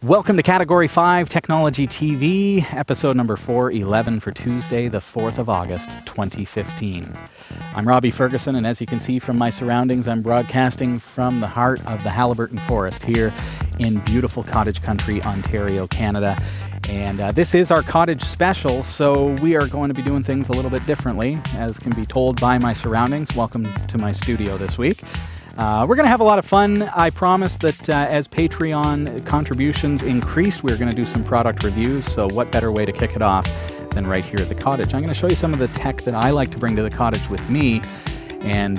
Welcome to Category 5 Technology TV, episode number 411 for Tuesday, the 4th of August, 2015. I'm Robbie Ferguson, and as you can see from my surroundings, I'm broadcasting from the heart of the Haliburton Forest here in beautiful cottage country, Ontario, Canada. And this is our Cottage Special, so we are going to be doing things a little bit differently, as can be told by my surroundings. Welcome to my studio this week. We're going to have a lot of fun. I promise that as Patreon contributions increase, we're going to do some product reviews, so what better way to kick it off than right here at the cottage. I'm going to show you some of the tech that I like to bring to the cottage with me, and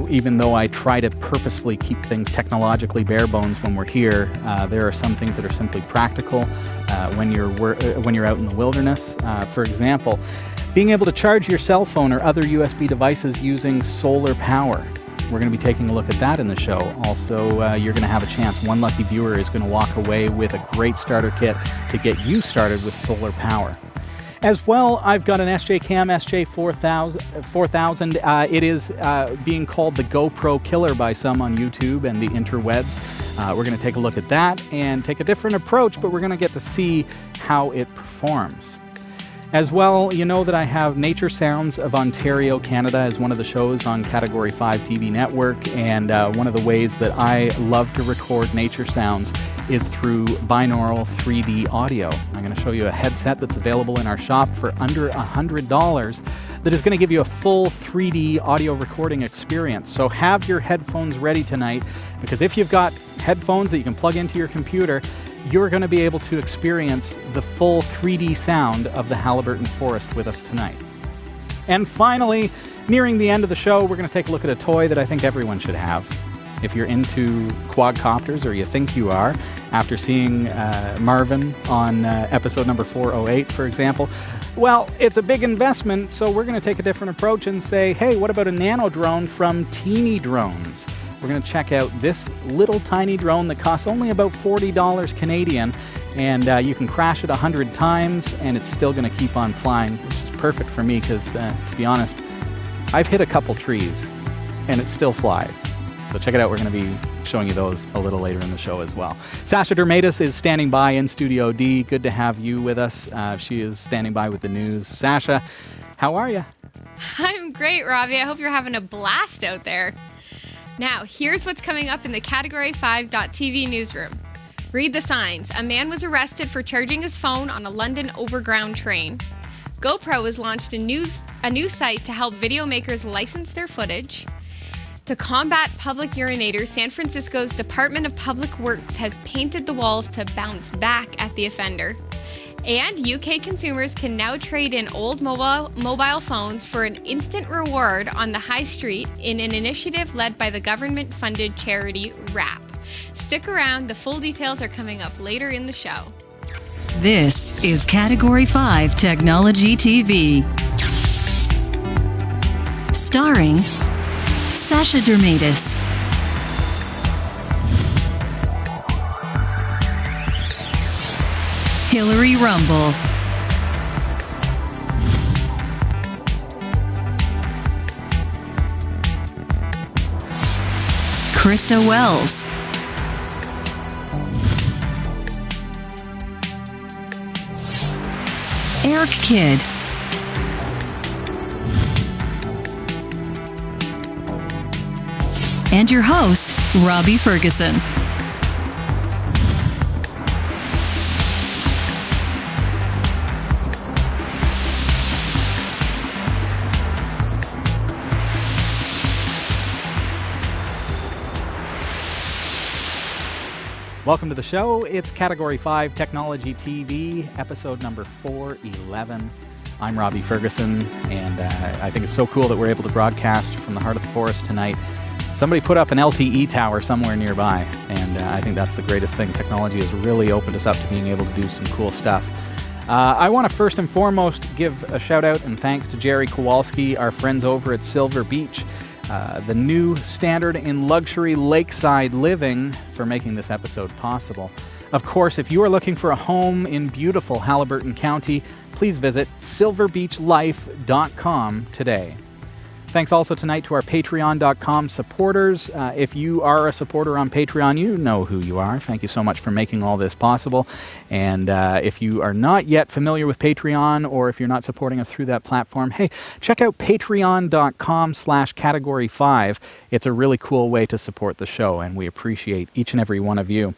even though I try to purposefully keep things technologically bare bones when we're here, there are some things that are simply practical when you're out in the wilderness. For example, being able to charge your cell phone or other USB devices using solar power. We're going to be taking a look at that in the show. Also, you're going to have a chance. One lucky viewer is going to walk away with a great starter kit to get you started with solar power. As well, I've got an SJCAM SJ4000. It is being called the GoPro killer by some on YouTube and the interwebs. We're going to take a look at that and take a different approach, but we're going to get to see how it performs. As well, you know that I have Nature Sounds of Ontario, Canada as one of the shows on Category 5 TV Network, and one of the ways that I love to record nature sounds is through binaural 3D audio. I'm going to show you a headset that's available in our shop for under $100 that is going to give you a full 3D audio recording experience. So have your headphones ready tonight, because if you've got headphones that you can plug into your computer, you're going to be able to experience the full 3D sound of the Haliburton Forest with us tonight. And finally, nearing the end of the show, we're going to take a look at a toy that I think everyone should have. If you're into quadcopters, or you think you are, after seeing Marvin on episode number 408, for example, well, it's a big investment, so we're going to take a different approach and say, hey, what about a nano drone from Teeny Drones? We're going to check out this little tiny drone that costs only about $40 Canadian, and you can crash it 100 times and it's still going to keep on flying, which is perfect for me because, to be honest, I've hit a couple trees and it still flies. So check it out. We're going to be showing you those a little later in the show as well. Sasha Dermatis is standing by in Studio D. Good to have you with us. She is standing by with the news. Sasha, how are you? I'm great, Robbie. I hope you're having a blast out there. Now, here's what's coming up in the Category 5.tv newsroom. Read the signs. A man was arrested for charging his phone on a London overground train. GoPro has launched a new site to help video makers license their footage. To combat public urinators, San Francisco's Department of Public Works has painted the walls to bounce back at the offender. And UK consumers can now trade in old mobile phones for an instant reward on the high street in an initiative led by the government-funded charity WRAP. Stick around, the full details are coming up later in the show. This is Category 5 Technology TV. Starring Sasha Dermatis, Hillary Rumble, Krista Wells, Eric Kidd, and your host, Robbie Ferguson. Welcome to the show. It's Category 5 Technology TV, episode number 411. I'm Robbie Ferguson, and I think it's so cool that we're able to broadcast from the heart of the forest tonight. Somebody put up an LTE tower somewhere nearby, and I think that's the greatest thing. Technology has really opened us up to being able to do some cool stuff. I want to first and foremost give a shout out and thanks to Jerry Kowalski, our friends over at Silver Beach, the new standard in luxury lakeside living, for making this episode possible. Of course, if you are looking for a home in beautiful Haliburton County, please visit silverbeachlife.com today. Thanks also tonight to our Patreon.com supporters. If you are a supporter on Patreon, you know who you are. Thank you so much for making all this possible. And if you are not yet familiar with Patreon, or if you're not supporting us through that platform, hey, check out patreon.com/category5. It's a really cool way to support the show, and we appreciate each and every one of you.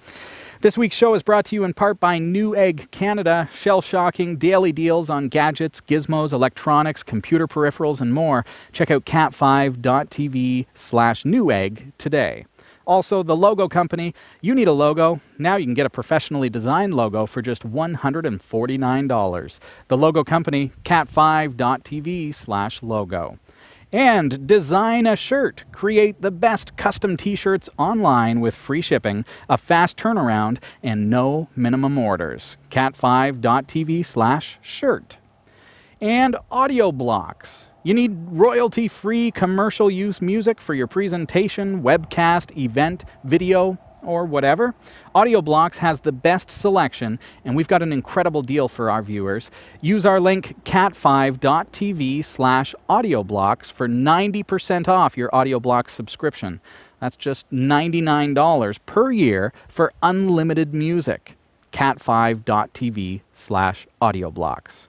This week's show is brought to you in part by Newegg Canada. Shell-shocking daily deals on gadgets, gizmos, electronics, computer peripherals, and more. Check out cat5.tv/Newegg today. Also, the Logo Company. You need a logo. Now you can get a professionally designed logo for just $149. The Logo Company, cat5.tv/logo. And design a shirt. Create the best custom t-shirts online with free shipping, a fast turnaround, and no minimum orders. cat5.tv/shirt. And audio blocks. You need royalty-free commercial use music for your presentation, webcast, event, video, or whatever. Audio Blocks has the best selection, and we've got an incredible deal for our viewers. Use our link cat5.tv/audioblocks for 90% off your Audio Blocks subscription. That's just $99 per year for unlimited music. cat5.tv/audioblocks.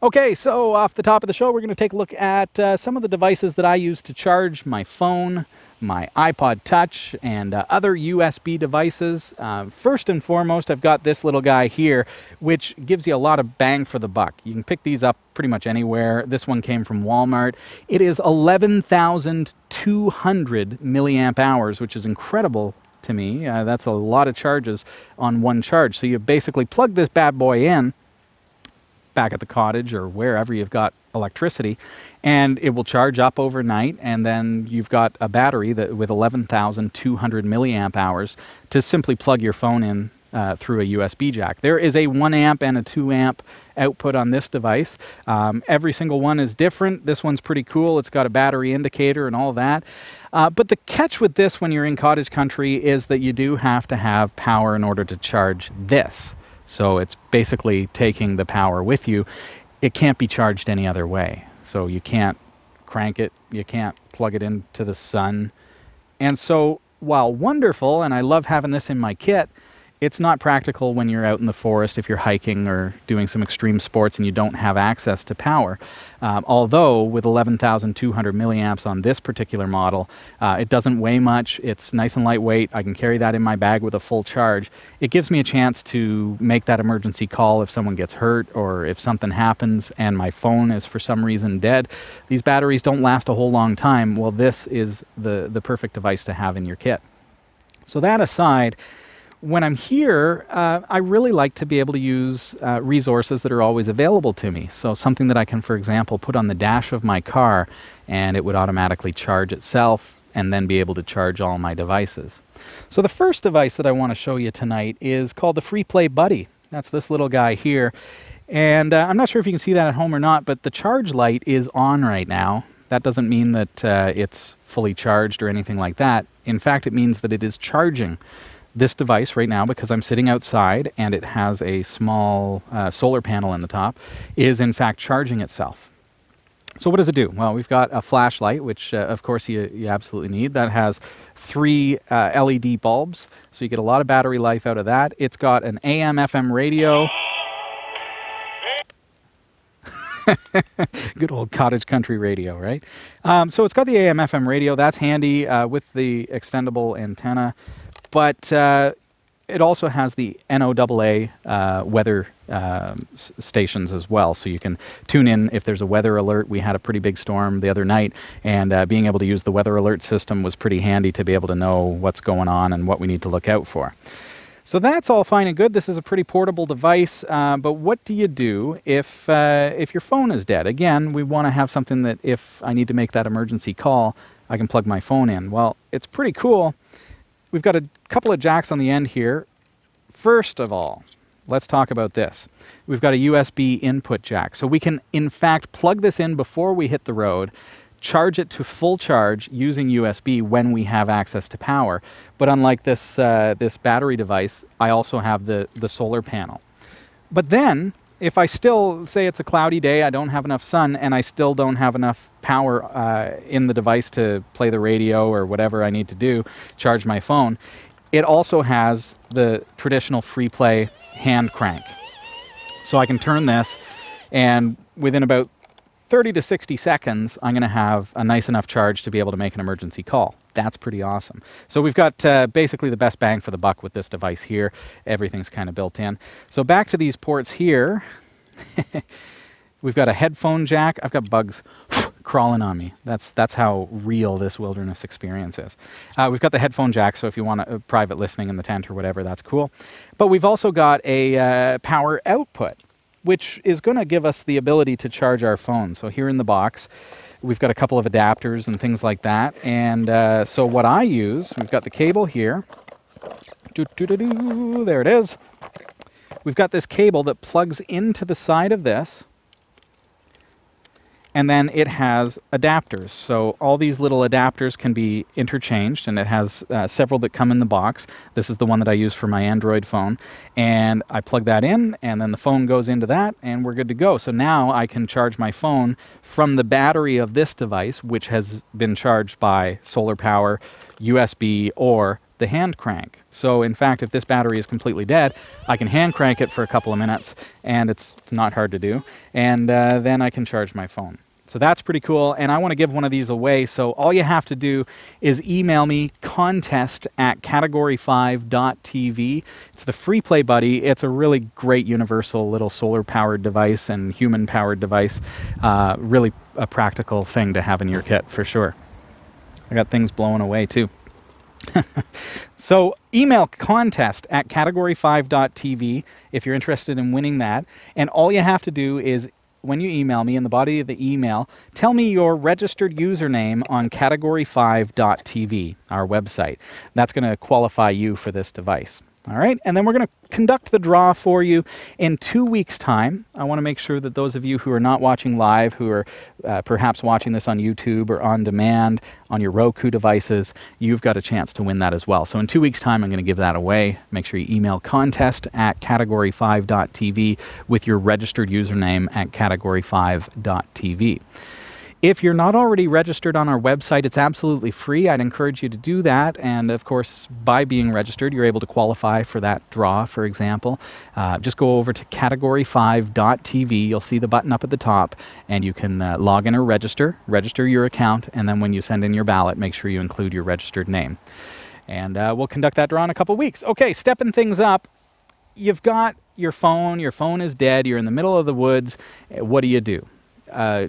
Okay, so off the top of the show, we're going to take a look at some of the devices that I use to charge my phone, my iPod Touch, and other USB devices. First and foremost, I've got this little guy here, which gives you a lot of bang for the buck. You can pick these up pretty much anywhere. This one came from Walmart. It is 11,200 milliamp hours, which is incredible to me. That's a lot of charges on one charge. So you basically plug this bad boy in back at the cottage or wherever you've got electricity, and it will charge up overnight, and then you've got a battery that with 11,200 milliamp hours to simply plug your phone in through a USB jack. There is a 1 amp and a 2 amp output on this device. Every single one is different. This one's pretty cool. It's got a battery indicator and all that. But the catch with this when you're in cottage country is that you do have to have power in order to charge this. So it's basically taking the power with you. It can't be charged any other way. So you can't crank it, you can't plug it into the sun. And so while wonderful, and I love having this in my kit, it's not practical when you're out in the forest if you're hiking or doing some extreme sports and you don't have access to power. Although with 11,200 milliamps on this particular model, it doesn't weigh much. It's nice and lightweight. I can carry that in my bag with a full charge. It gives me a chance to make that emergency call if someone gets hurt or if something happens and my phone is for some reason dead. These batteries don't last a whole long time. Well, this is the perfect device to have in your kit. So that aside, when I'm here, I really like to be able to use resources that are always available to me. So something that I can, for example, put on the dash of my car and it would automatically charge itself and then be able to charge all my devices. So the first device that I want to show you tonight is called the Free Play Buddy. That's this little guy here. And I'm not sure if you can see that at home or not, but the charge light is on right now. That doesn't mean that it's fully charged or anything like that. In fact, it means that it is charging this device right now, because I'm sitting outside and it has a small solar panel in the top, is in fact charging itself. So what does it do? Well, we've got a flashlight, which of course you absolutely need. That has 3 LED bulbs, so you get a lot of battery life out of that. It's got an AM/FM radio. Good old cottage country radio, right? So it's got the AM/FM radio. That's handy with the extendable antenna. But it also has the NOAA weather stations as well. So you can tune in if there's a weather alert. We had a pretty big storm the other night, and being able to use the weather alert system was pretty handy to be able to know what's going on and what we need to look out for. So that's all fine and good. This is a pretty portable device, but what do you do if your phone is dead? Again, we want to have something that if I need to make that emergency call, I can plug my phone in. Well, it's pretty cool. We've got a couple of jacks on the end here. First of all, let's talk about this. We've got a USB input jack. So we can, in fact, plug this in before we hit the road, charge it to full charge using USB when we have access to power. But unlike this, this battery device, I also have the solar panel. But then if I still, say it's a cloudy day, I don't have enough sun, and I still don't have enough power in the device to play the radio or whatever I need to do, charge my phone, it also has the traditional free play hand crank. So I can turn this, and within about 30 to 60 seconds, I'm going to have a nice enough charge to be able to make an emergency call. That's pretty awesome. So we've got basically the best bang for the buck with this device here. Everything's kind of built in. So back to these ports here. We've got a headphone jack. I've got bugs crawling on me. That's how real this wilderness experience is. We've got the headphone jack, so if you want a private listening in the tent or whatever, that's cool. But we've also got a power output, which is going to give us the ability to charge our phone. So here in the box, we've got a couple of adapters and things like that. And so what I use, we've got the cable here. There it is. We've got this cable that plugs into the side of this. And then it has adapters. So all these little adapters can be interchanged, and it has several that come in the box. This is the one that I use for my Android phone. And I plug that in, and then the phone goes into that, and we're good to go. So now I can charge my phone from the battery of this device, which has been charged by solar power, USB, or the hand crank. So in fact, if this battery is completely dead, I can hand crank it for a couple of minutes, and it's not hard to do, and then I can charge my phone. So that's pretty cool, and I want to give one of these away. So all you have to do is email me contest@category5.tv. It's the free play buddy. It's a really great universal little solar powered device and human powered device. Really a practical thing to have in your kit for sure. I got things blowing away too. So email contest@category5.tv if you're interested in winning that. And all you have to do is, when you email me, in the body of the email, tell me your registered username on category5.tv, our website. That's going to qualify you for this device. All right, and then we're going to conduct the draw for you in 2 weeks' time. I want to make sure that those of you who are not watching live, who are perhaps watching this on YouTube or on demand on your Roku devices, you've got a chance to win that as well. So in 2 weeks' time, I'm going to give that away. Make sure you email contest@category5.tv with your registered username at category5.tv. If you're not already registered on our website, it's absolutely free. I'd encourage you to do that. And of course, by being registered, you're able to qualify for that draw, for example. Just go over to category5.tv. You'll see the button up at the top, and you can log in or register your account. And then when you send in your ballot, make sure you include your registered name. And we'll conduct that draw in a couple weeks. Okay, stepping things up. You've got your phone is dead. You're in the middle of the woods. What do?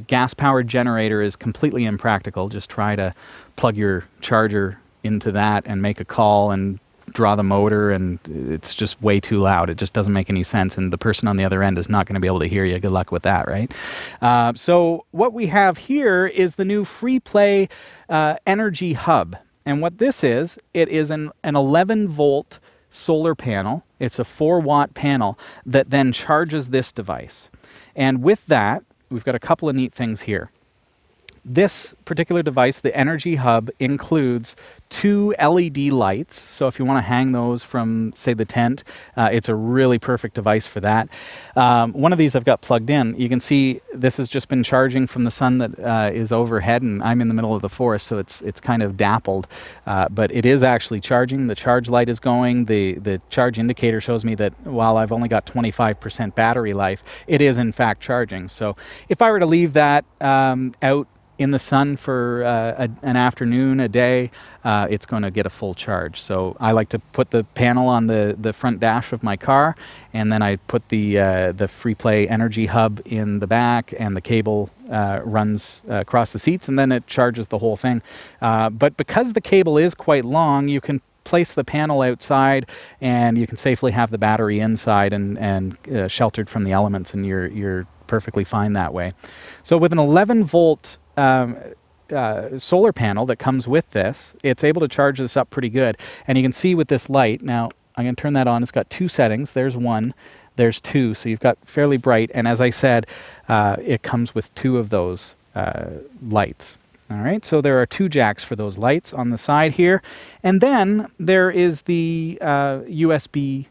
Gas-powered generator is completely impractical. Just try to plug your charger into that and make a call and draw the motor, and it's just way too loud. It just doesn't make any sense, and the person on the other end is not going to be able to hear you. Good luck with that, right? So what we have here is the new free play energy hub. And what this is, it is an 11-volt solar panel. It's a 4-watt panel that then charges this device. And with that, we've got a couple of neat things here. This particular device, the Energy Hub, includes 2 LED lights. So if you want to hang those from, say, the tent, it's a really perfect device for that. One of these I've got plugged in. You can see this has just been charging from the sun that is overhead, and I'm in the middle of the forest, so it's kind of dappled. But it is actually charging. The charge light is going. The charge indicator shows me that while I've only got 25% battery life, it is in fact charging. So if I were to leave that out in the sun for an afternoon, a day, it's going to get a full charge. So I like to put the panel on the front dash of my car, and then I put the free play energy hub in the back, and the cable runs across the seats, and then it charges the whole thing. But because the cable is quite long, you can place the panel outside, and you can safely have the battery inside and sheltered from the elements, and you're perfectly fine that way. So with an 11-volt solar panel that comes with this, it's able to charge this up pretty good. And you can see with this light, now I'm going to turn that on. It's got 2 settings. There's 1, there's 2. So you've got fairly bright. And as I said, it comes with 2 of those lights. All right, so there are 2 jacks for those lights on the side here. And then there is the USB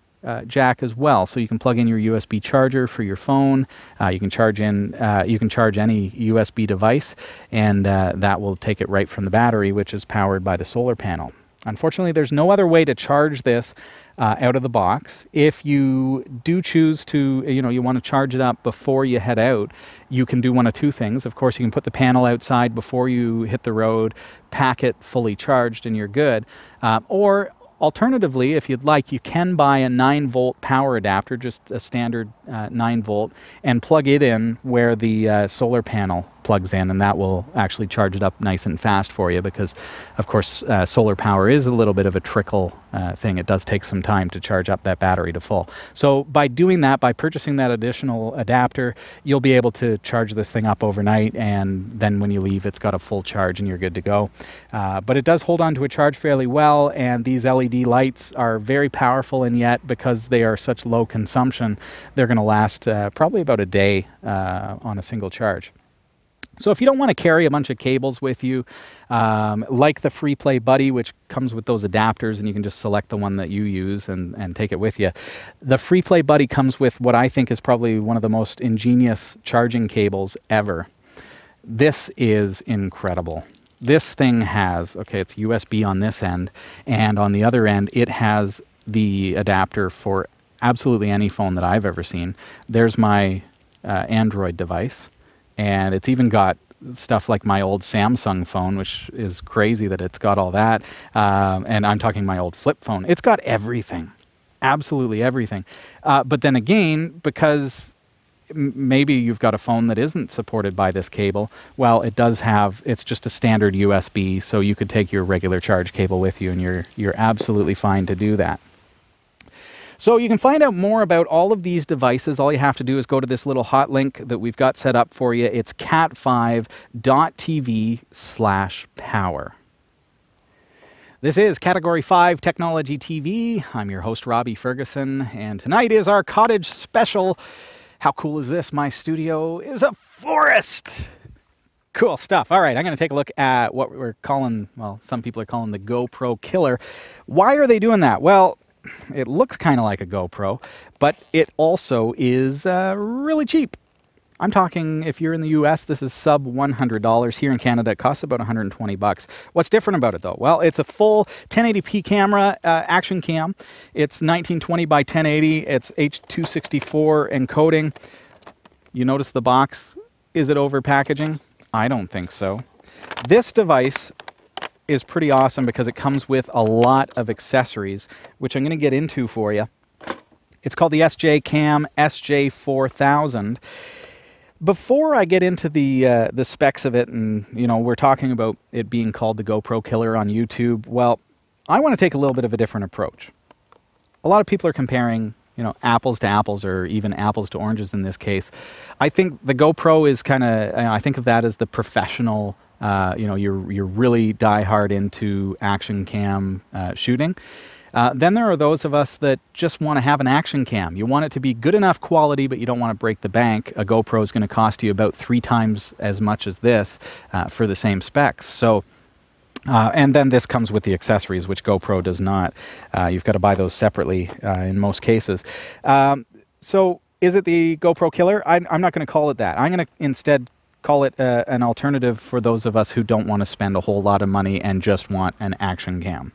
jack as well, so you can plug in your USB charger for your phone. You can charge any USB device, and that will take it right from the battery, which is powered by the solar panel. Unfortunately, there's no other way to charge this out of the box. If you do choose to, you want to charge it up before you head out, you can do one of two things. Of course, you can put the panel outside before you hit the road, pack it fully charged, and you're good. Or alternatively, if you'd like, you can buy a 9-volt power adapter, just a standard 9-volt, and plug it in where the solar panel plugs in, and that will actually charge it up nice and fast for you because, of course, solar power is a little bit of a trickle thing. It does take some time to charge up that battery to full. So by doing that, by purchasing that additional adapter, you'll be able to charge this thing up overnight, and then when you leave, it's got a full charge and you're good to go. But it does hold on to a charge fairly well, and these LED lights are very powerful, and yet because they are such low consumption, they're going to last probably about a day on a single charge. So if you don't want to carry a bunch of cables with you, like the FreePlay Buddy, which comes with those adapters, and you can just select the one that you use and take it with you. The FreePlay Buddy comes with what I think is probably one of the most ingenious charging cables ever. This is incredible. This thing has, okay, it's USB on this end, and on the other end, it has the adapter for absolutely any phone that I've ever seen. There's my Android device. And it's even got stuff like my old Samsung phone, which is crazy that it's got all that. And I'm talking my old flip phone. It's got everything, absolutely everything. But then again, because maybe you've got a phone that isn't supported by this cable, well, it does have, it's just a standard USB, so you could take your regular charge cable with you, and you're absolutely fine to do that. So you can find out more about all of these devices. All you have to do is go to this little hot link that we've got set up for you. It's cat5.tv/power. This is Category 5 Technology TV. I'm your host, Robbie Ferguson, and tonight is our Cottage Special. How cool is this? My studio is a forest. Cool stuff. All right, I'm going to take a look at what we're calling, well, some people are calling the GoPro Killer. Why are they doing that? Well, it looks kind of like a GoPro, but it also is really cheap. I'm talking, if you're in the US, this is sub $100. Here in Canada, it costs about 120 bucks. What's different about it, though? Well, it's a full 1080p camera, ActionCam. It's 1920 by 1080. It's H.264 encoding. You notice the box. Is it over packaging? I don't think so. This device is pretty awesome because it comes with a lot of accessories, which I'm going to get into for you. It's called the SJCAM SJ4000. Before I get into the specs of it, and we're talking about it being called the GoPro Killer on YouTube, well, I want to take a little bit of a different approach. A lot of people are comparing apples to apples, or even apples to oranges in this case. I think the GoPro is kind of, I think of that as the professional, you're really die-hard into action cam shooting. Then there are those of us that just want to have an action cam. You want it to be good enough quality, but you don't want to break the bank. A GoPro is going to cost you about 3 times as much as this for the same specs. So, and then this comes with the accessories, which GoPro does not. You've got to buy those separately in most cases. So is it the GoPro Killer? I'm not going to call it that. I'm going to instead call it an alternative for those of us who don't want to spend a whole lot of money and just want an action cam.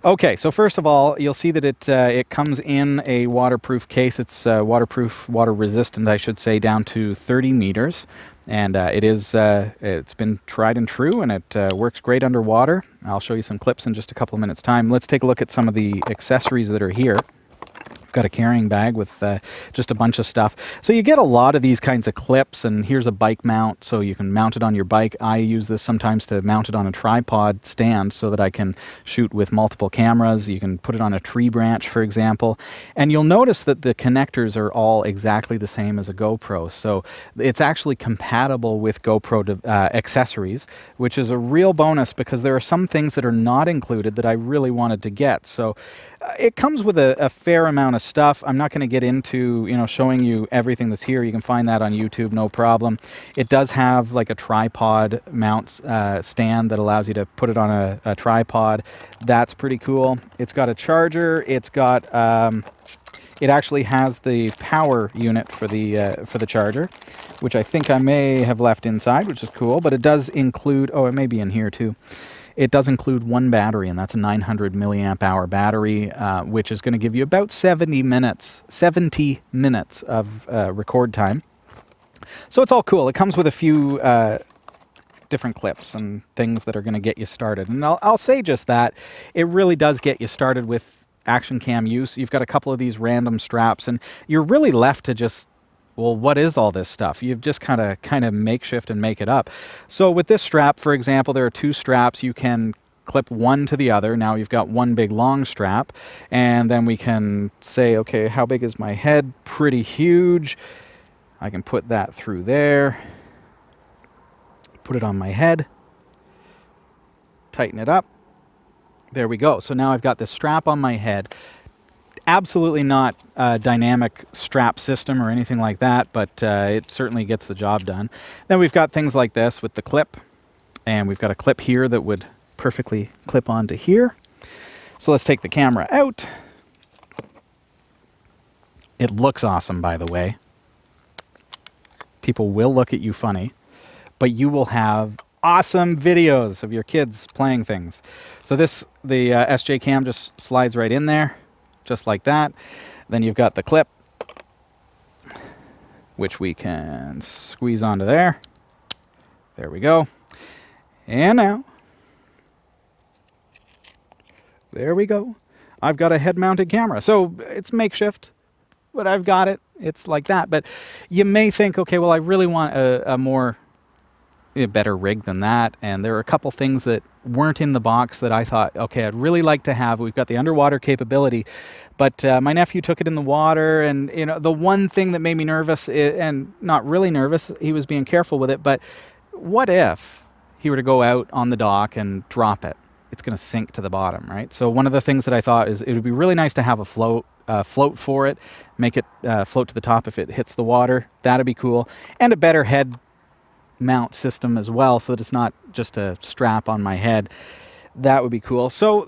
Okay, so first of all, you'll see that it comes in a waterproof case. It's waterproof, water resistant, I should say, down to 30 meters. And it's been tried and true, and it works great underwater. I'll show you some clips in just a couple of minutes' time. Let's take a look at some of the accessories that are here. I've got a carrying bag with just a bunch of stuff. So you get a lot of these kinds of clips, and here's a bike mount, so you can mount it on your bike. I use this sometimes to mount it on a tripod stand so that I can shoot with multiple cameras. You can put it on a tree branch, for example. And you'll notice that the connectors are all exactly the same as a GoPro. So it's actually compatible with GoPro accessories, which is a real bonus because there are some things that are not included that I really wanted to get. So it comes with a fair amount of stuff. I'm not going to get into, showing you everything that's here. You can find that on YouTube, no problem. It does have like a tripod mount stand that allows you to put it on a tripod. That's pretty cool. It's got a charger. It's got It actually has the power unit for the charger, which I think I may have left inside, which is cool. But it does include, oh, it may be in here too. It does include one battery, and that's a 900 milliamp hour battery, which is going to give you about 70 minutes of record time. So it's all cool. It comes with a few different clips and things that are going to get you started. And I'll say just that. It really does get you started with ActionCam use. You've got a couple of these random straps, and you're really left to just, well, what is all this stuff? You've just kind of makeshift and make it up. So with this strap, for example, there are two straps. You can clip one to the other. Now you've got one big long strap, and then we can say, okay, how big is my head? Pretty huge. I can put that through there, put it on my head, tighten it up. There we go. So now I've got this strap on my head. Absolutely not a dynamic strap system or anything like that, but it certainly gets the job done. Then we've got things like this with the clip, and we've got a clip here that would perfectly clip onto here. So let's take the camera out. It looks awesome, by the way. People will look at you funny, but you will have awesome videos of your kids playing things. So the SJCAM just slides right in there, just like that. Then you've got the clip, which we can squeeze onto there. There we go. And now, there we go. I've got a head-mounted camera. So it's makeshift, but I've got it. It's like that. But you may think, okay, well, I really want a better rig than that. And there are a couple things that weren't in the box that I thought, okay, I'd really like to have. We've got the underwater capability, but my nephew took it in the water, and you know, the one thing that made me nervous, and not really nervous, he was being careful with it, but what if he were to go out on the dock and drop it? It's going to sink to the bottom, right? So one of the things that I thought is it would be really nice to have a float for it, make it float to the top if it hits the water. That'd be cool. And a better head mount system as well, so that it's not just a strap on my head. That would be cool. So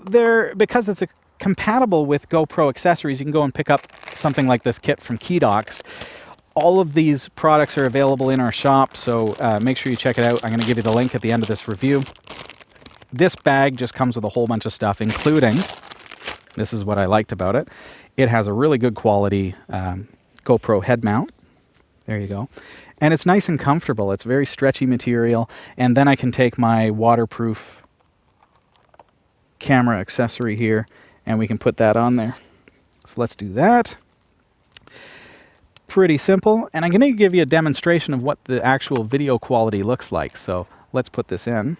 because it's compatible with GoPro accessories, you can go and pick up something like this kit from Keydocs. All of these products are available in our shop, so make sure you check it out. I'm going to give you the link at the end of this review. This bag just comes with a whole bunch of stuff, including, this is what I liked about it, it has a really good quality GoPro head mount. There you go. And it's nice and comfortable. It's very stretchy material. And then I can take my waterproof camera accessory here, and we can put that on there. So let's do that. Pretty simple. And I'm going to give you a demonstration of what the actual video quality looks like. So let's put this in.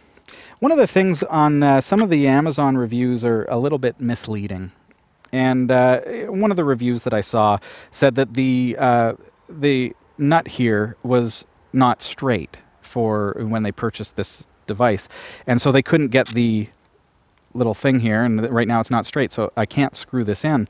One of the things on some of the Amazon reviews are a little bit misleading. And one of the reviews that I saw said that the nut here was not straight for when they purchased this device. And so they couldn't get the little thing here, and right now it's not straight, so I can't screw this in.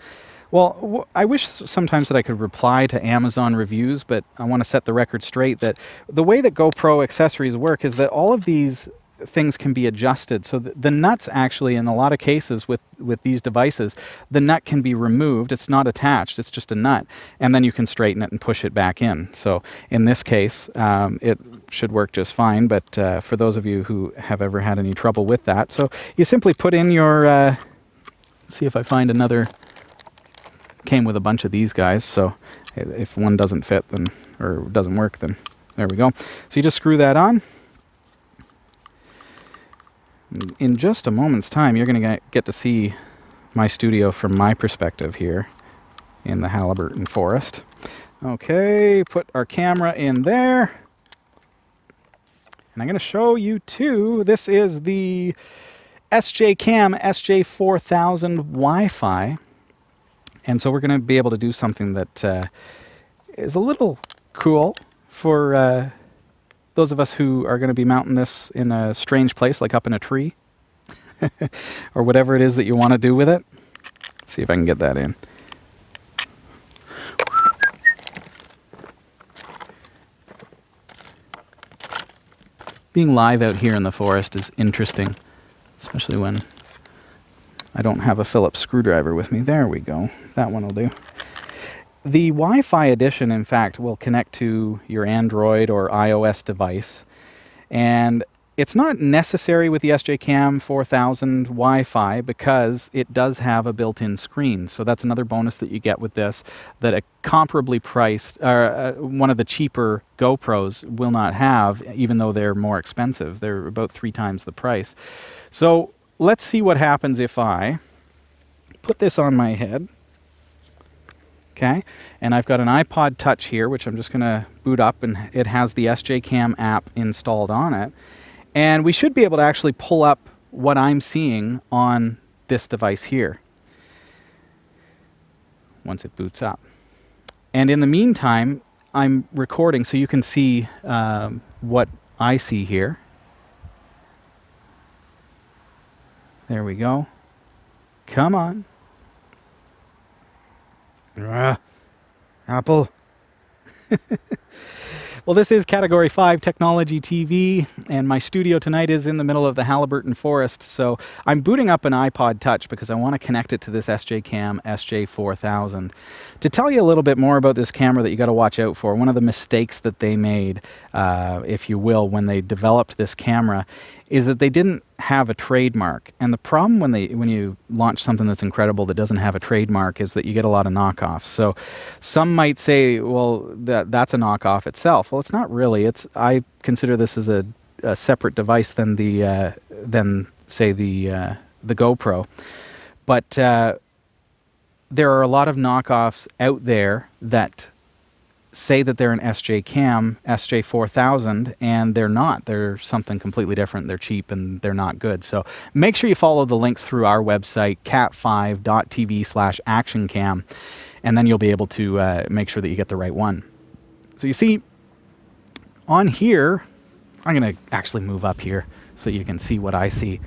Well, I wish sometimes that I could reply to Amazon reviews, but I want to set the record straight that the way that GoPro accessories work is that all of these things can be adjusted. So the nuts actually, in a lot of cases with these devices, the nut can be removed. It's not attached. It's just a nut. And then you can straighten it and push it back in. So in this case, it should work just fine. But for those of you who have ever had any trouble with that, so you simply put in your, see if I find another, came with a bunch of these guys. So if one doesn't fit, then, or doesn't work, then there we go. So you just screw that on. In just a moment's time, you're going to get to see my studio from my perspective here in the Haliburton forest. Okay, put our camera in there. And I'm going to show you too, this is the SJCAM SJ4000 Wi-Fi. And so we're going to be able to do something that is a little cool for those of us who are going to be mounting this in a strange place, like up in a tree, or whatever it is that you want to do with it. Let's see if I can get that in. Being live out here in the forest is interesting, especially when I don't have a Phillips screwdriver with me. There we go. That one will do. The Wi-Fi edition, in fact, will connect to your Android or iOS device. And it's not necessary with the SJCAM 4000 Wi-Fi because it does have a built-in screen. So that's another bonus that you get with this that a comparably priced, one of the cheaper GoPros will not have, even though they're more expensive. They're about 3 times the price. So let's see what happens if I put this on my head. Okay, and I've got an iPod Touch here, which I'm just going to boot up, and it has the SJCAM app installed on it. And we should be able to actually pull up what I'm seeing on this device here once it boots up. And in the meantime, I'm recording so you can see what I see here. There we go. Come on. Apple. Well, this is Category 5 Technology TV, and my studio tonight is in the middle of the Haliburton forest, so I'm booting up an iPod Touch because I want to connect it to this SJCAM SJ4000. To tell you a little bit more about this camera that you got to watch out for, one of the mistakes that they made, if you will, when they developed this camera, is that they didn't have a trademark. And the problem when you launch something that's incredible that doesn't have a trademark is that you get a lot of knockoffs. So some might say, well, that's a knockoff itself. Well, it's not really. I consider this as a separate device than say the GoPro. But there are a lot of knockoffs out there that say that they're an SJCAM SJ4000, and they're not. They're something completely different. They're cheap and they're not good. So make sure you follow the links through our website, cat5.tv/actioncam, and then you'll be able to make sure that you get the right one. So you see, on here, I'm going to actually move up here so you can see what I see.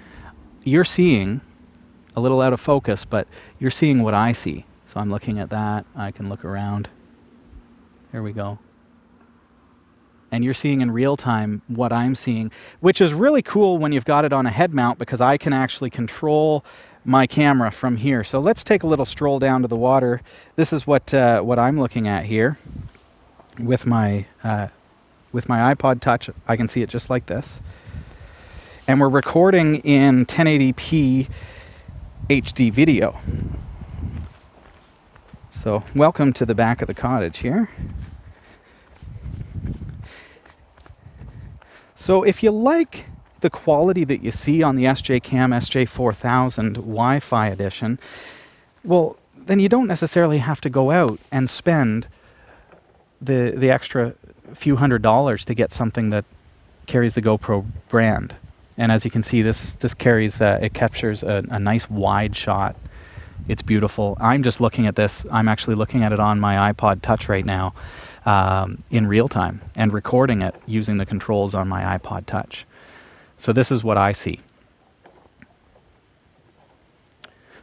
You're seeing, a little out of focus, but you're seeing what I see. So I'm looking at that. I can look around. There we go. And you're seeing in real time what I'm seeing, which is really cool when you've got it on a head mount because I can actually control my camera from here. So let's take a little stroll down to the water. This is what I'm looking at here with my iPod Touch. I can see it just like this. And we're recording in 1080p HD video. So welcome to the back of the cottage here. So if you like the quality that you see on the SJCAM SJ4000 Wi-Fi edition, well, then you don't necessarily have to go out and spend the extra few $100s to get something that carries the GoPro brand. And as you can see, this carries, it captures a nice wide shot. It's beautiful. I'm just looking at this. I'm actually looking at it on my iPod Touch right now in real time and recording it using the controls on my iPod Touch. So this is what I see.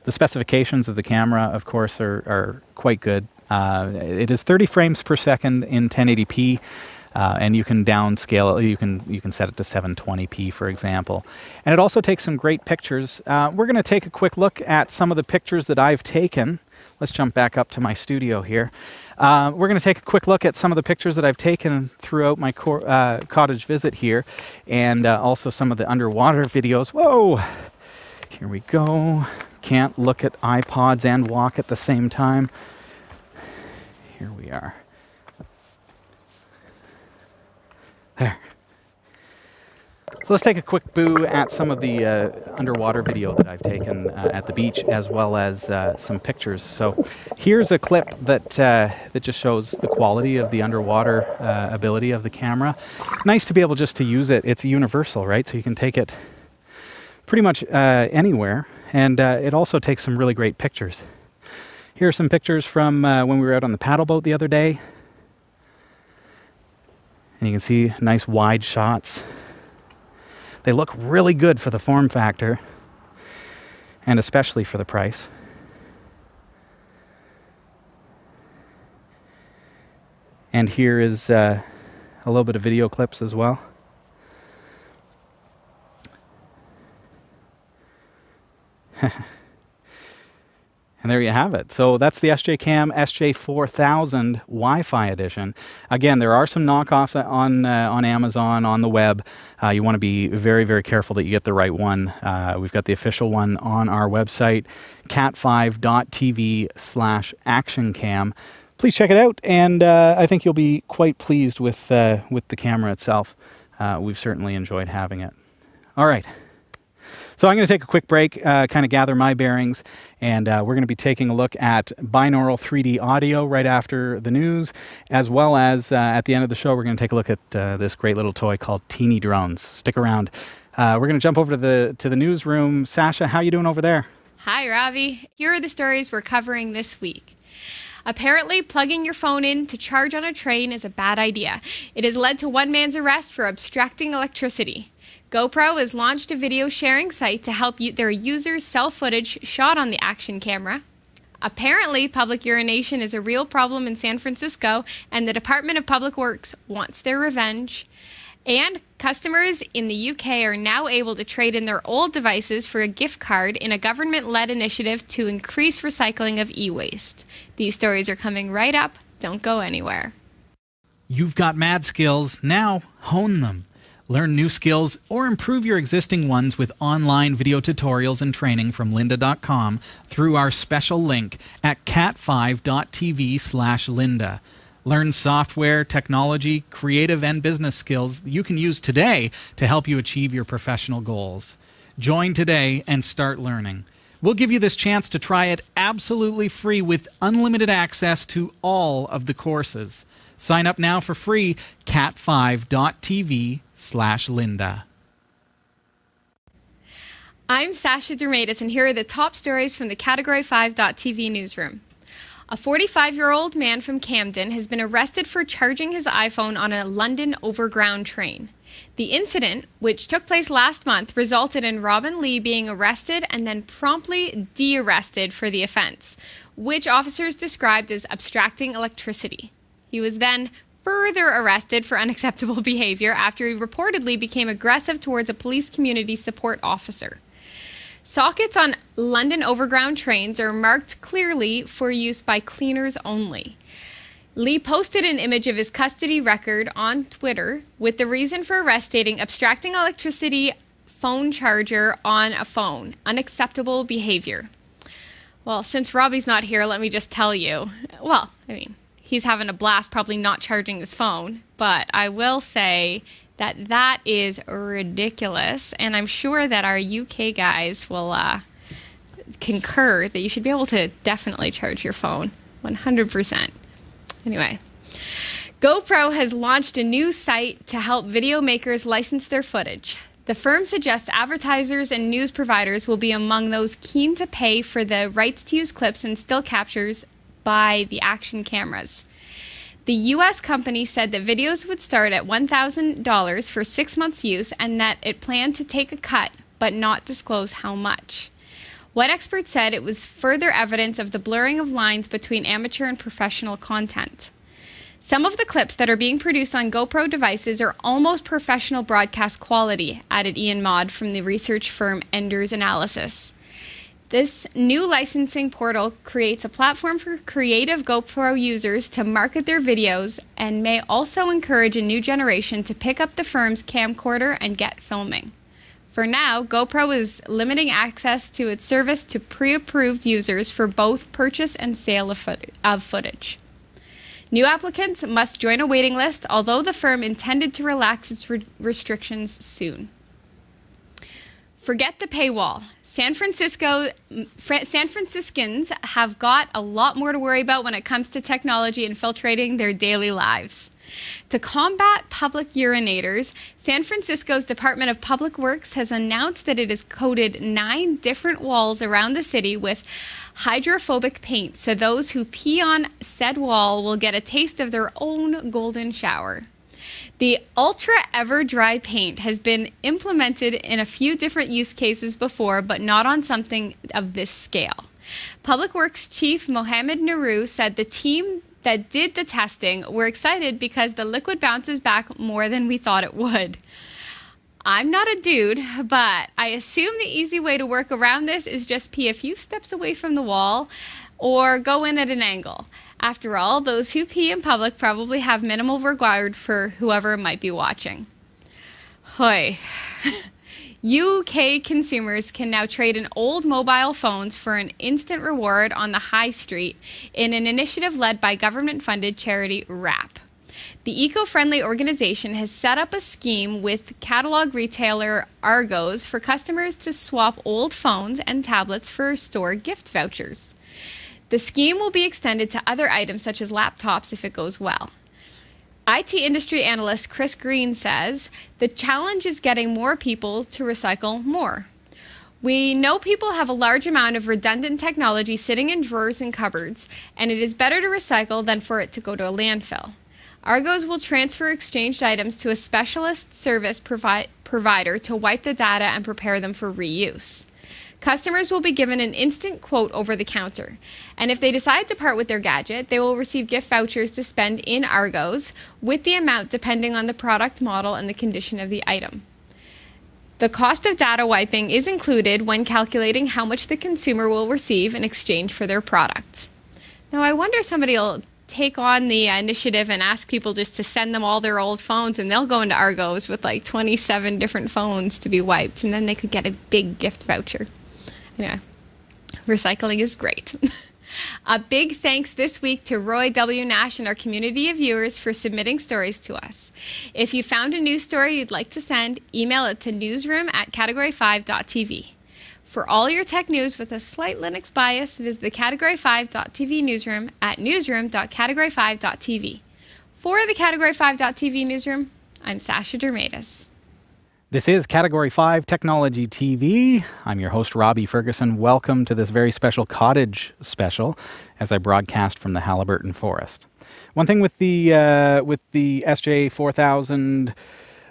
The specifications of the camera, of course, are quite good. It is 30 frames per second in 1080p. And you can downscale it. You can set it to 720p, for example. And it also takes some great pictures. We're going to take a quick look at some of the pictures that I've taken. Let's jump back up to my studio here. We're going to take a quick look at some of the pictures that I've taken throughout my cottage visit here, and also some of the underwater videos. Whoa! Here we go. Can't look at iPods and walk at the same time. Here we are. There. So let's take a quick boo at some of the underwater video that I've taken at the beach, as well as some pictures. So here's a clip that just shows the quality of the underwater ability of the camera. Nice to be able just to use it. It's universal, right? So you can take it pretty much anywhere, and it also takes some really great pictures. Here are some pictures from when we were out on the paddle boat the other day. And you can see nice wide shots. They look really good for the form factor, and especially for the price. And here is a little bit of video clips as well. And there there you have it. So that's the SJCAM SJ4000 Wi-Fi edition. Again, there are some knockoffs on Amazon, on the web. You want to be very, very careful that you get the right one. We've got the official one on our website, cat5.tv/ActionCam. Please check it out, and I think you'll be quite pleased with the camera itself. We've certainly enjoyed having it. All right. So I'm going to take a quick break, kind of gather my bearings, and we're going to be taking a look at binaural 3D audio right after the news, as well as at the end of the show, we're going to take a look at this great little toy called Teeny Drones. Stick around. We're going to jump over to the newsroom. Sasha, how you doing over there? Hi, Robbie. Here are the stories we're covering this week. Apparently, plugging your phone in to charge on a train is a bad idea. It has led to one man's arrest for abstracting electricity. GoPro has launched a video sharing site to help their users sell footage shot on the action camera. Apparently, public urination is a real problem in San Francisco, and the Department of Public Works wants their revenge. And customers in the UK are now able to trade in their old devices for a gift card in a government-led initiative to increase recycling of e-waste. These stories are coming right up. Don't go anywhere. You've got mad skills. Now, hone them. Learn new skills or improve your existing ones with online video tutorials and training from lynda.com through our special link at cat5.tv/Lynda. Learn software, technology, creative, and business skills you can use today to help you achieve your professional goals. Join today and start learning. We'll give you this chance to try it absolutely free with unlimited access to all of the courses. Sign up now for free, cat5.tv/Lynda. I'm Sasha Dermatis, and here are the top stories from the Category 5.tv newsroom. A 45-year-old man from Camden has been arrested for charging his iPhone on a London Overground train. The incident, which took place last month, resulted in Robin Lee being arrested and then promptly de-arrested for the offense, which officers described as abstracting electricity. He was then further arrested for unacceptable behavior after he reportedly became aggressive towards a police community support officer. Sockets on London Overground trains are marked clearly for use by cleaners only. Lee posted an image of his custody record on Twitter with the reason for arrest stating abstracting electricity phone charger on a phone, unacceptable behavior. Well, since Robbie's not here, let me just tell you, he's having a blast probably not charging his phone, but I will say that is ridiculous, and I'm sure that our UK guys will concur that you should be able to definitely charge your phone 100%. Anyway, GoPro has launched a new site to help video makers license their footage. The firm suggests advertisers and news providers will be among those keen to pay for the rights to use clips and still captures by the action cameras. The U.S. company said that videos would start at $1,000 for 6 months' use and that it planned to take a cut but not disclose how much. One expert said it was further evidence of the blurring of lines between amateur and professional content. Some of the clips that are being produced on GoPro devices are almost professional broadcast quality, added Ian Maud from the research firm Enders Analysis. This new licensing portal creates a platform for creative GoPro users to market their videos and may also encourage a new generation to pick up the firm's camcorder and get filming. For now, GoPro is limiting access to its service to pre-approved users for both purchase and sale of footage. New applicants must join a waiting list, although the firm intended to relax its restrictions soon. Forget the paywall. San Franciscans have got a lot more to worry about when it comes to technology infiltrating their daily lives. To combat public urinators, San Francisco's Department of Public Works has announced that it has coated 9 different walls around the city with hydrophobic paint, so those who pee on said wall will get a taste of their own golden shower. The Ultra Ever Dry paint has been implemented in a few different use cases before, but not on something of this scale. Public Works Chief Mohammed Nehru said the team that did the testing were excited because the liquid bounces back more than we thought it would. I'm not a dude, but I assume the easy way to work around this is just pee a few steps away from the wall or go in at an angle. After all, those who pee in public probably have minimal regard for whoever might be watching. Hoy. UK consumers can now trade in old mobile phones for an instant reward on the high street in an initiative led by government-funded charity WRAP. The eco-friendly organization has set up a scheme with catalog retailer Argos for customers to swap old phones and tablets for store gift vouchers. The scheme will be extended to other items such as laptops if it goes well. IT industry analyst Chris Green says, the challenge is getting more people to recycle more. We know people have a large amount of redundant technology sitting in drawers and cupboards, and it is better to recycle than for it to go to a landfill. Argos will transfer exchanged items to a specialist service provider to wipe the data and prepare them for reuse. Customers will be given an instant quote over the counter, and if they decide to part with their gadget, they will receive gift vouchers to spend in Argos, with the amount depending on the product model and the condition of the item. The cost of data wiping is included when calculating how much the consumer will receive in exchange for their products. Now, I wonder if somebody will take on the initiative and ask people just to send them all their old phones, and they'll go into Argos with like 27 different phones to be wiped, and then they could get a big gift voucher. Anyway, recycling is great. A big thanks this week to Roy W. Nash and our community of viewers for submitting stories to us. If you found a news story you'd like to send, email it to newsroom@category5.tv. For all your tech news with a slight Linux bias, visit the category5.tv newsroom at newsroom.category5.tv. For the category5.tv newsroom, I'm Sasha Dermatis. This is Category 5 Technology TV. I'm your host, Robbie Ferguson. Welcome to this very special Cottage Special as I broadcast from the Haliburton Forest. One thing with the SJ4000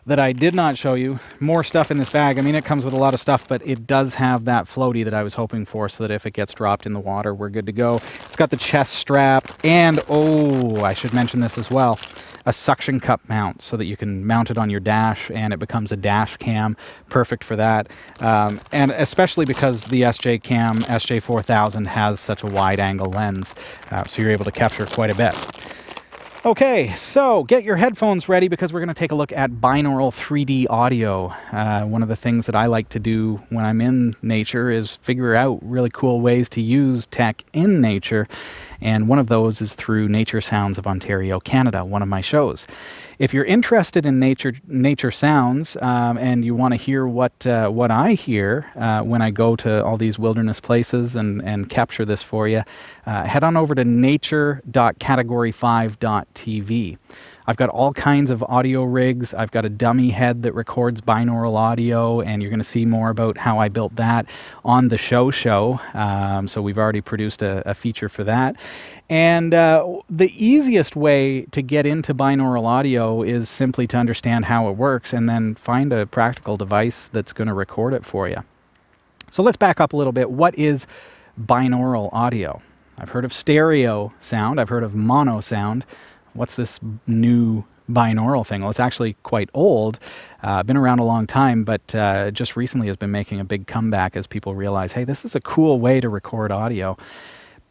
that I did not show you, more stuff in this bag. I mean, it comes with a lot of stuff, but it does have that floaty that I was hoping for so that if it gets dropped in the water, we're good to go. It's got the chest strap and, oh, I should mention this as well, a suction cup mount so that you can mount it on your dash and it becomes a dash cam. Perfect for that. And especially because the SJCAM SJ4000 has such a wide angle lens, so you're able to capture quite a bit. Okay, so get your headphones ready because we're going to take a look at binaural 3D audio. One of the things that I like to do when I'm in nature is figure out really cool ways to use tech in nature. And one of those is through Nature Sounds of Ontario, Canada, one of my shows. If you're interested in nature sounds and you want to hear what I hear when I go to all these wilderness places and capture this for you, head on over to nature.category5.tv. I've got all kinds of audio rigs. I've got a dummy head that records binaural audio, and you're going to see more about how I built that on the show. So we've already produced a feature for that. And the easiest way to get into binaural audio is simply to understand how it works and then find a practical device that's going to record it for you. So let's back up a little bit. What is binaural audio? I've heard of stereo sound. I've heard of mono sound. What's this new binaural thing? Well, it's actually quite old, been around a long time, but just recently has been making a big comeback as people realize, hey, this is a cool way to record audio.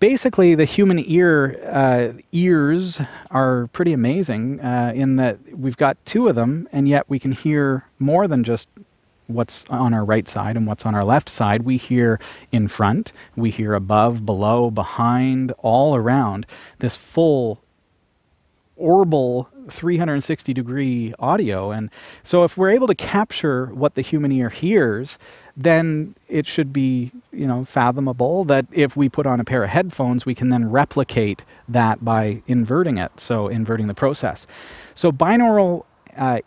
Basically, the human ears are pretty amazing in that we've got two of them, and yet we can hear more than just what's on our right side and what's on our left side. We hear in front, we hear above, below, behind, all around. This full orbal 360-degree audio. And so if we're able to capture what the human ear hears, then it should be, fathomable that if we put on a pair of headphones, we can then replicate that by inverting it, so inverting the process. So binaural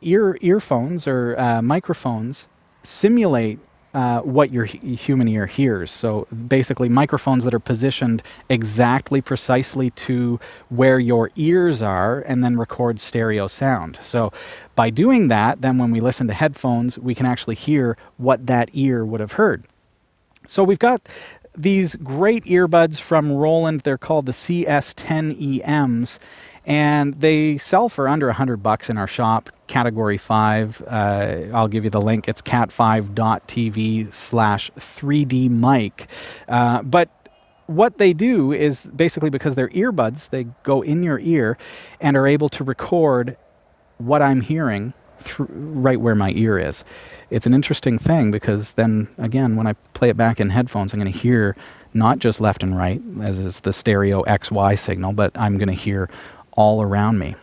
earphones or microphones simulate what your human ear hears. So basically microphones that are positioned exactly precisely to where your ears are and then record stereo sound. So by doing that, then when we listen to headphones, we can actually hear what that ear would have heard. So we've got these great earbuds from Roland. They're called the CS10EMs. And they sell for under $100 in our shop, Category 5. I'll give you the link. It's cat5.tv/3D mic. But what they do is basically, because they're earbuds, they go in your ear and are able to record what I'm hearing right where my ear is. It's an interesting thing because then, again, when I play it back in headphones, I'm going to hear not just left and right, as is the stereo XY signal, but I'm going to hear all around me.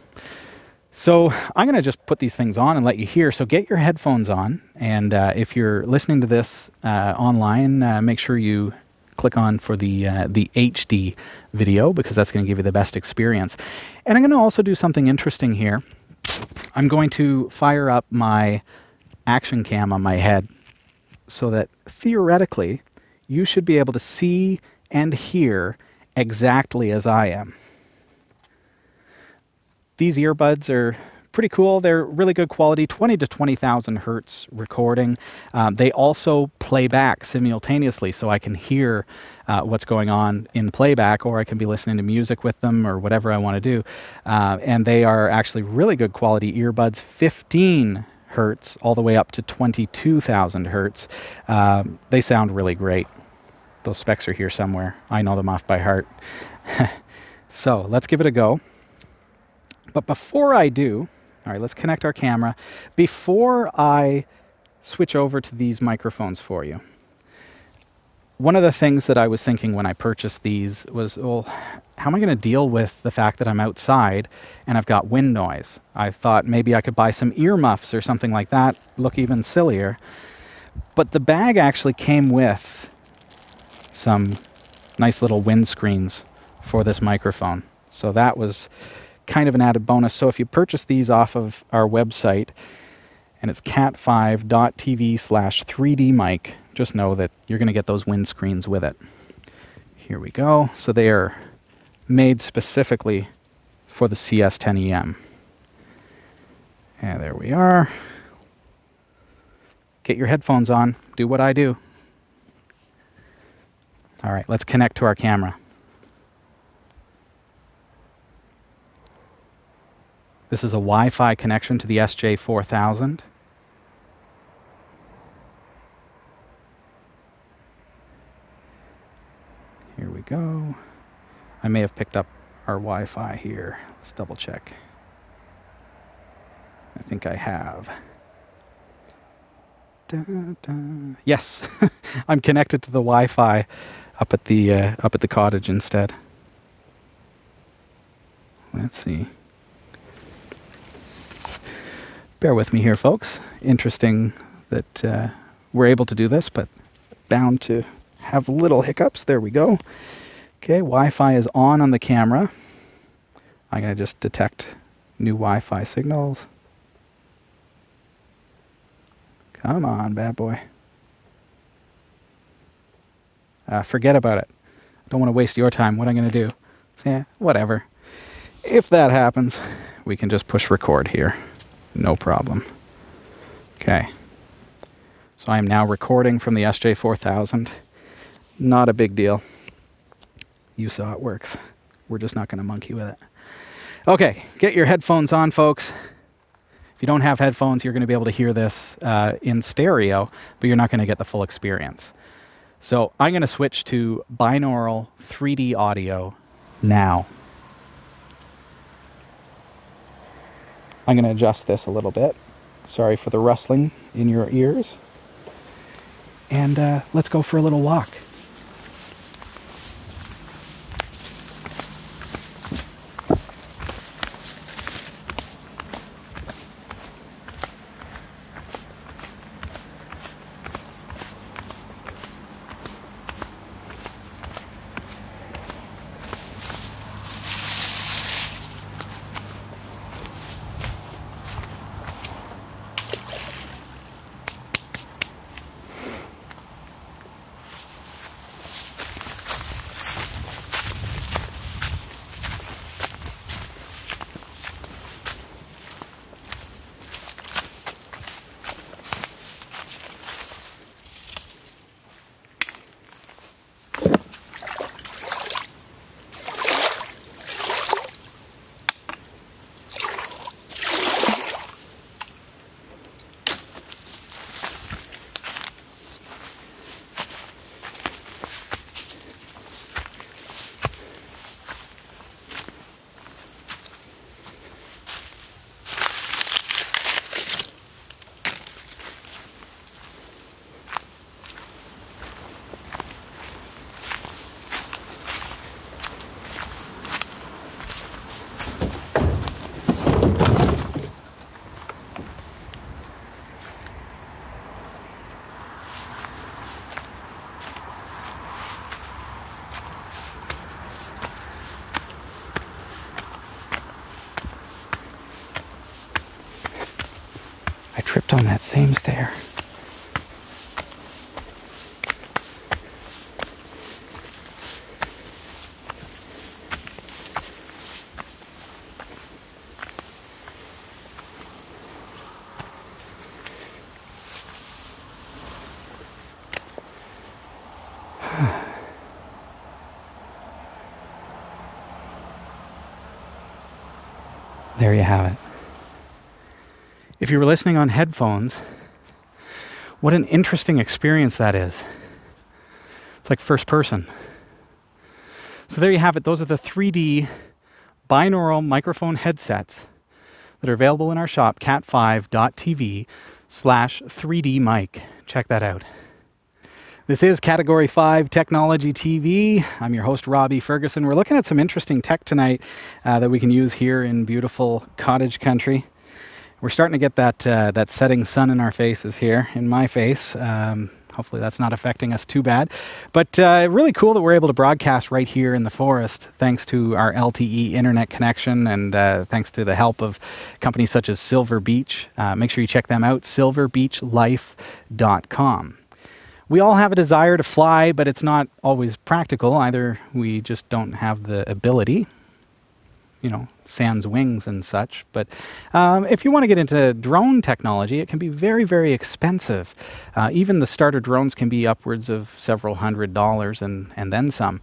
So I'm going to just put these things on and let you hear. So get your headphones on, and if you're listening to this online, make sure you click on for the HD video, because that's going to give you the best experience. And I'm going to also do something interesting here. I'm going to fire up my ActionCam on my head so that theoretically you should be able to see and hear exactly as I am. These earbuds are pretty cool. They're really good quality, 20 to 20,000 hertz recording. They also play back simultaneously, so I can hear what's going on in playback, or I can be listening to music with them or whatever I want to do. And they are actually really good quality earbuds, 15 hertz all the way up to 22,000 hertz. They sound really great. Those specs are here somewhere. I know them off by heart. So let's give it a go. But before I do, all right, let's connect our camera. Before I switch over to these microphones for you, one of the things that I was thinking when I purchased these was, well, how am I going to deal with the fact that I'm outside and I've got wind noise? I thought maybe I could buy some earmuffs or something like that, look even sillier. But the bag actually came with some nice little windscreens for this microphone. So that was kind of an added bonus. So if you purchase these off of our website, and it's cat5.tv/3D mic, just know that you're going to get those windscreens with it. Here we go. So they are made specifically for the CS10EM. And there we are. Get your headphones on. Do what I do. All right, let's connect to our camera. This is a Wi-Fi connection to the SJ4000. Here we go. I may have picked up our Wi-Fi here. Let's double check. I think I have. Da, da. Yes, I'm connected to the Wi-Fi up at the cottage instead. Let's see. Bear with me here, folks. Interesting that we're able to do this, but bound to have little hiccups. There we go. Okay, Wi-Fi is on the camera. I'm going to just detect new Wi-Fi signals. Come on, bad boy. Forget about it. I don't want to waste your time. What I'm going to do? Yeah, whatever. If that happens, we can just push record here. No problem. Okay. So I am now recording from the SJ4000. Not a big deal. You saw it works. We're just not going to monkey with it. Okay, get your headphones on, folks. If you don't have headphones, you're going to be able to hear this in stereo, but you're not going to get the full experience. So I'm going to switch to binaural 3D audio now. I'm going to adjust this a little bit. Sorry for the rustling in your ears. And let's go for a little walk. tripped on that same stair. There you have it. If you were listening on headphones, what an interesting experience that is. It's like first person. So there you have it. Those are the 3D binaural microphone headsets that are available in our shop, cat5.tv/3D mic. Check that out. This is Category 5 Technology TV. I'm your host, Robbie Ferguson. We're looking at some interesting tech tonight that we can use here in beautiful cottage country. We're starting to get that setting sun in our faces here, in my face. Hopefully that's not affecting us too bad. But really cool that we're able to broadcast right here in the forest, thanks to our LTE Internet connection and thanks to the help of companies such as Silver Beach. Make sure you check them out, silverbeachlife.com. We all have a desire to fly, but it's not always practical. Either we just don't have the ability, you know, sans wings and such. But if you want to get into drone technology, it can be very, very expensive. Even the starter drones can be upwards of several $100s and then some.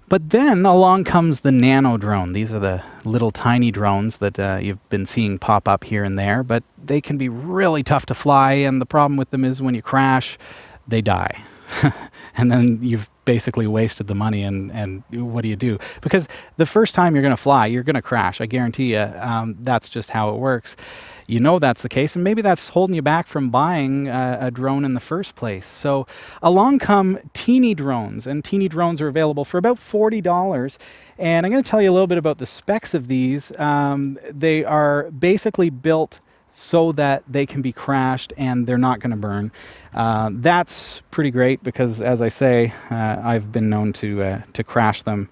But then along comes the nano drone. These are the little tiny drones that you've been seeing pop up here and there, but they can be really tough to fly. And the problem with them is when you crash, they die. And then you've basically wasted the money, and what do you do? Because the first time you're going to fly, you're going to crash. I guarantee you. That's just how it works. You know that's the case, and maybe that's holding you back from buying a drone in the first place. So along come teeny drones, and teeny drones are available for about $40. And I'm going to tell you a little bit about the specs of these. They are basically built so that they can be crashed and they're not going to burn. That's pretty great because, as I say, I've been known to crash them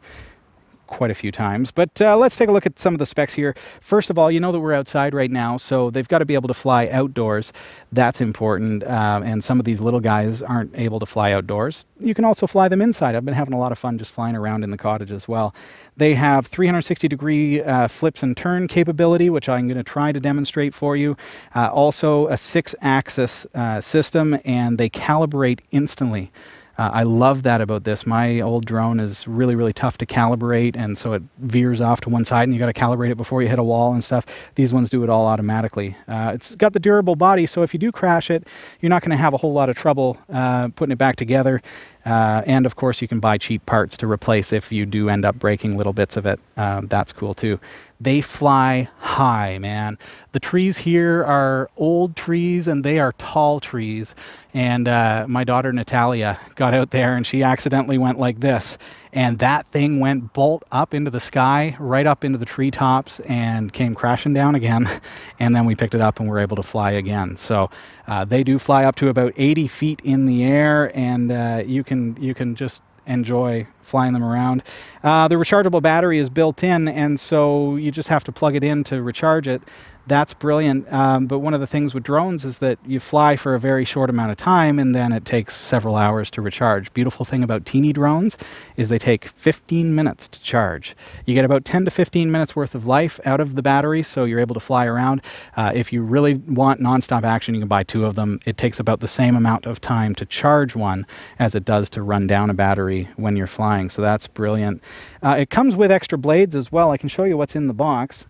quite a few times. But let's take a look at some of the specs here. First of all, you know that we're outside right now, so they've got to be able to fly outdoors. That's important. And some of these little guys aren't able to fly outdoors. You can also fly them inside. I've been having a lot of fun just flying around in the cottage as well. They have 360-degree flips and turn capability, which I'm going to try to demonstrate for you. Also a 6-axis system, and they calibrate instantly. I love that about this. My old drone is really, really tough to calibrate, and so it veers off to one side, and you got to calibrate it before you hit a wall and stuff. These ones do it all automatically. It's got the durable body, so if you do crash it, you're not going to have a whole lot of trouble putting it back together. And of course, you can buy cheap parts to replace if you do end up breaking little bits of it. That's cool too. They fly high, man. The trees here are old trees and they are tall trees. And my daughter Natalia got out there and she accidentally went like this. And that thing went bolt up into the sky, right up into the treetops, and came crashing down again. And then we picked it up and were able to fly again. So they do fly up to about 80 feet in the air, and you can just enjoy flying them around. The rechargeable battery is built in, and so you just have to plug it in to recharge it. That's brilliant. But one of the things with drones is that you fly for a very short amount of time and then it takes several hours to recharge. Beautiful thing about teeny drones is they take 15 minutes to charge. You get about 10 to 15 minutes worth of life out of the battery, so you're able to fly around. If you really want nonstop action, you can buy 2 of them. It takes about the same amount of time to charge one as it does to run down a battery when you're flying, so that's brilliant. It comes with extra blades as well. I can show you what's in the box.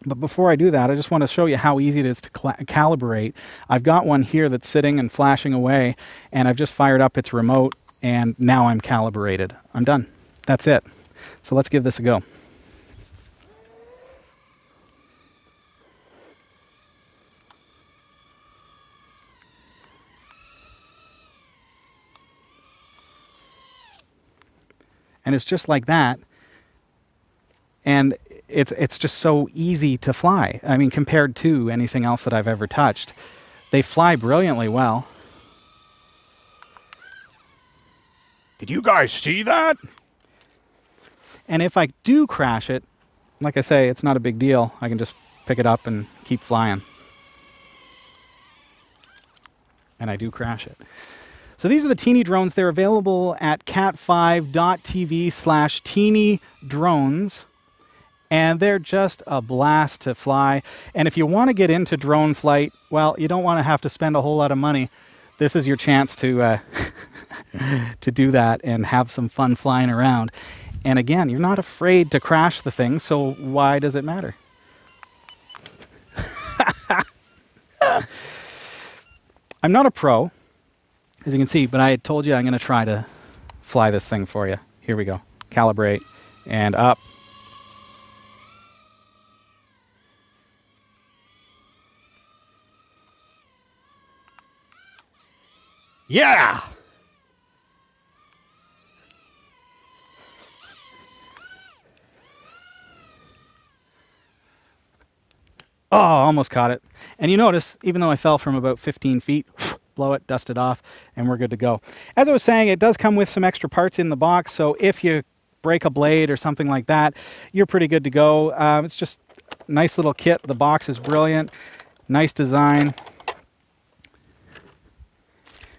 But before I do that, I just want to show you how easy it is to calibrate. I've got one here that's sitting and flashing away, and I've just fired up its remote, and now I'm calibrated. I'm done. That's it. So let's give this a go. And it's just like that. And it's just so easy to fly. I mean, compared to anything else that I've ever touched. They fly brilliantly well. Did you guys see that? And if I do crash it, like I say, it's not a big deal. I can just pick it up and keep flying. and I do crash it. So these are the Teeny drones. They're available at cat5.tv/teeny drones. And they're just a blast to fly. And if you want to get into drone flight, well, you don't want to have to spend a whole lot of money. This is your chance to to do that and have some fun flying around. And again, you're not afraid to crash the thing, so why does it matter? I'm not a pro, as you can see, but I told you I'm going to try to fly this thing for you. Here we go. Calibrate and up. Yeah! Oh, almost caught it. And you notice, even though I fell from about 15 feet, blow it, dust it off, and we're good to go. As I was saying, it does come with some extra parts in the box, so if you break a blade or something like that, you're pretty good to go. It's just a nice little kit. The box is brilliant. Nice design.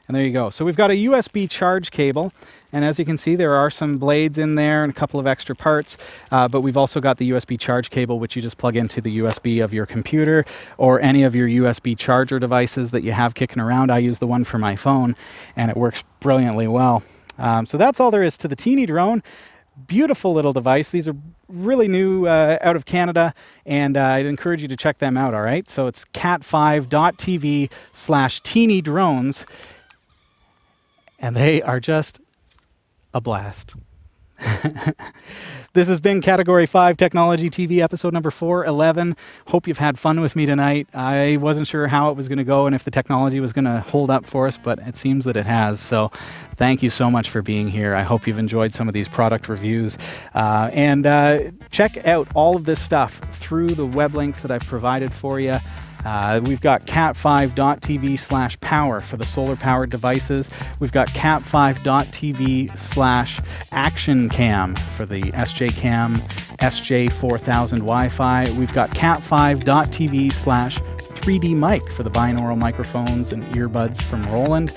And there you go. So we've got a USB charge cable, and as you can see, there are some blades in there and a couple of extra parts, but we've also got the USB charge cable, which you just plug into the USB of your computer or any of your USB charger devices that you have kicking around. I use the one for my phone, and it works brilliantly well. So that's all there is to the Teeny drone. Beautiful little device. These are really new out of Canada, and I'd encourage you to check them out, all right? So it's cat5.tv/teeny drones. And they are just a blast. This has been Category 5 Technology TV episode number 411. Hope you've had fun with me tonight. I wasn't sure how it was going to go and if the technology was going to hold up for us, but it seems that it has. So thank you so much for being here. I hope you've enjoyed some of these product reviews. And check out all of this stuff through the web links that I've provided for you. We've got cat5.tv/power for the solar-powered devices. We've got cat5.tv/ActionCam for the SJCAM SJ4000 Wi-Fi. We've got cat5.tv/3D mic for the binaural microphones and earbuds from Roland.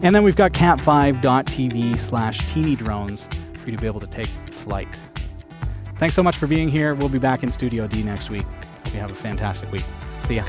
And then we've got cat5.tv/teeny drones for you to be able to take flight. Thanks so much for being here. We'll be back in Studio D next week. Hope you have a fantastic week. See ya.